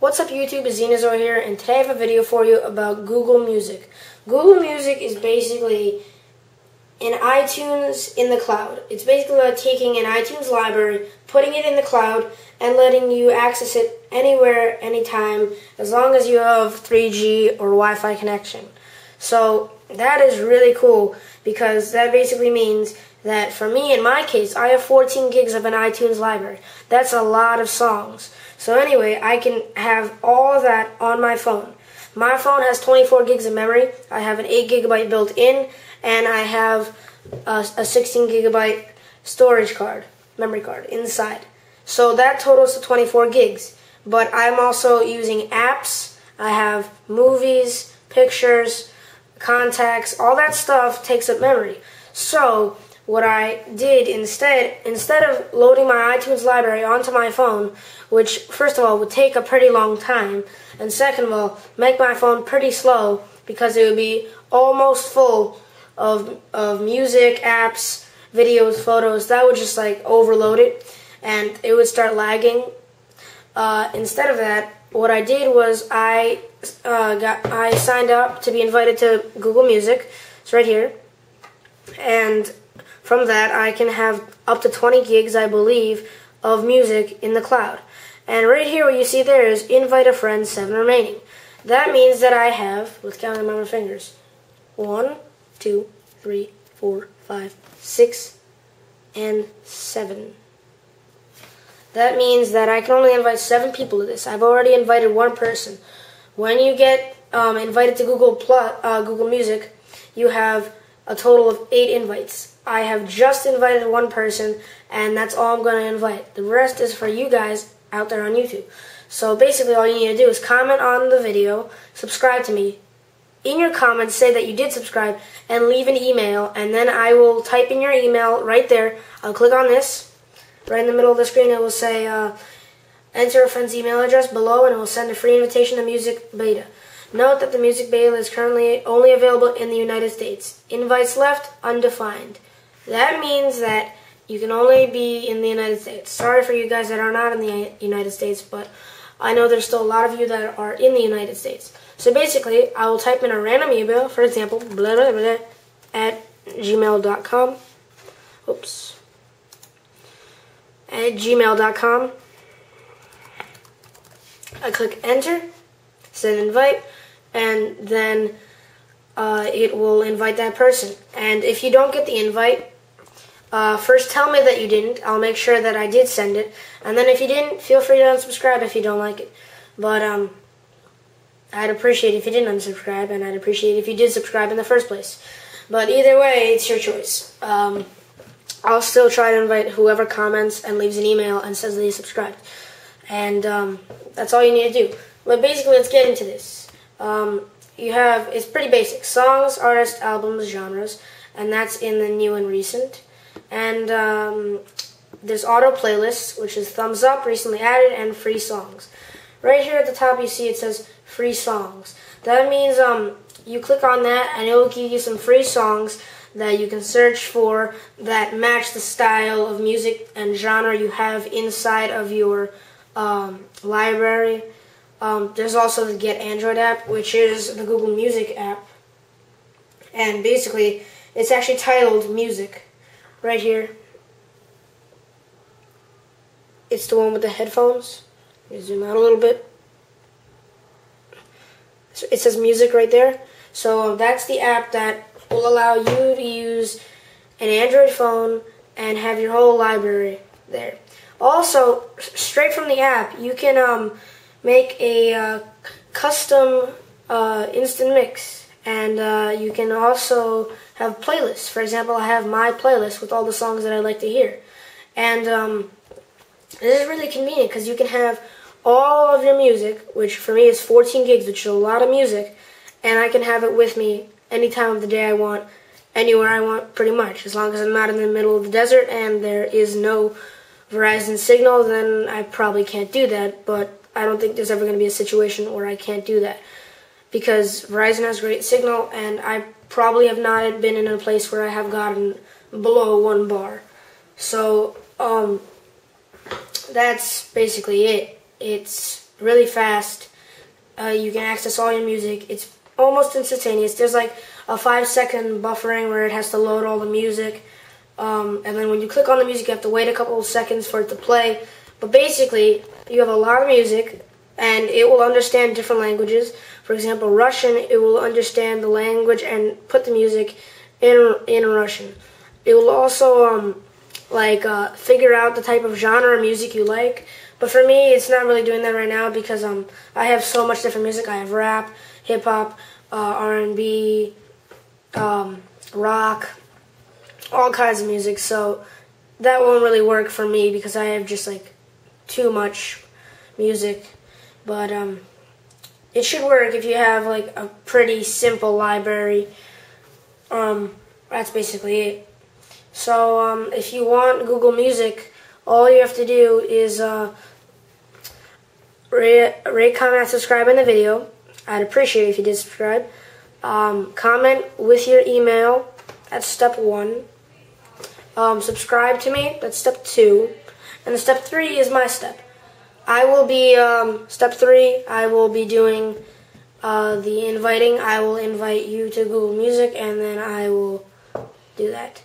What's up YouTube, Zenazor here, and today I have a video for you about Google Music. Google Music is basically an iTunes in the cloud. It's basically like taking an iTunes library, putting it in the cloud, and letting you access it anywhere, anytime, as long as you have 3G or Wi-Fi connection. So that is really cool because that basically means that for me, in my case, I have 14 gigs of an iTunes library. That's a lot of songs. So anyway, I can have all of that on my phone. My phone has 24 gigs of memory. I have an 8 gigabyte built in, and I have a 16 gigabyte storage card, memory card, inside. So that totals to 24 gigs. But I'm also using apps. I have movies, pictures, contacts, all that stuff takes up memory. So what I did instead of loading my iTunes library onto my phone, which first of all would take a pretty long time, and second of all make my phone pretty slow because it would be almost full of music, apps, videos, photos, that would just like overload it and it would start lagging. Instead of that, what I did was I signed up to be invited to Google Music. It's right here, and from that, I can have up to 20 gigs, I believe, of music in the cloud. And right here, what you see there is invite a friend, 7 remaining. That means that I have, let's count them on my fingers, 1, 2, 3, 4, 5, 6, and 7. That means that I can only invite 7 people to this. I've already invited 1 person. When you get invited to Google Music, you have a total of 8 invites. I have just invited 1 person, and that's all I'm going to invite. The rest is for you guys out there on YouTube. So basically all you need to do is comment on the video, subscribe to me. In your comments, say that you did subscribe, and leave an email, and then I will type in your email right there. I'll click on this. Right in the middle of the screen it will say, enter a friend's email address below, and it will send a free invitation to Music Beta. Note that the Music Beta is currently only available in the United States. Invites left, undefined. That means that you can only be in the United States. Sorry for you guys that are not in the United States, but I know there's still a lot of you that are in the United States. So basically, I will type in a random email, for example, blah, blah, blah, at gmail.com. Oops. At gmail.com. I click enter, send invite, and then it will invite that person. And if you don't get the invite, first tell me that you didn't. I'll make sure that I did send it. And then if you didn't, feel free to unsubscribe if you don't like it. But I'd appreciate it if you didn't unsubscribe, and I'd appreciate it if you did subscribe in the first place. But either way, it's your choice. I'll still try to invite whoever comments and leaves an email and says that they subscribed. And that's all you need to do. But basically, let's get into this. It's pretty basic. Songs, artists, albums, genres, and that's in the new and recent. And there's auto playlists, which is thumbs up, recently added, and free songs. Right here at the top you see it says free songs. That means you click on that and it will give you some free songs that you can search for that match the style of music and genre you have inside of your library. There's also the Get Android app, which is the Google Music app. And basically, it's actually titled Music. Right here. It's the one with the headphones. Let me zoom out a little bit. So it says Music right there. So that's the app that will allow you to use an Android phone and have your whole library there. Also, straight from the app, you can make a custom instant mix, and you can also have playlists. For example, I have my playlist with all the songs that I like to hear, and this is really convenient because you can have all of your music, which for me is 14 gigs, which is a lot of music, and I can have it with me any time of the day I want, anywhere I want, pretty much. As long as I'm not in the middle of the desert and there is no Verizon signal, then I probably can't do that, but I don't think there's ever going to be a situation where I can't do that, because Verizon has great signal, and I probably have not been in a place where I have gotten below 1 bar. So, that's basically it. It's really fast. You can access all your music. It's almost instantaneous. There's like a 5-second buffering where it has to load all the music. And then when you click on the music, you have to wait a couple of seconds for it to play. But basically, you have a lot of music, and it will understand different languages. For example, Russian, it will understand the language and put the music in Russian. It will also figure out the type of genre of music you like. But for me, it's not really doing that right now because I have so much different music. I have rap, hip hop, R&B, rock, all kinds of music. So that won't really work for me because I have just like too much music. But it should work if you have like a pretty simple library. That's basically it. So if you want Google Music, all you have to do is rate, comment, and subscribe in the video. I'd appreciate it if you did subscribe. Comment with your email. That's step 1. Subscribe to me. That's step 2. And step 3 is my step. I will be, step 3, I will be doing the inviting. I will invite you to Google Music, and then I will do that.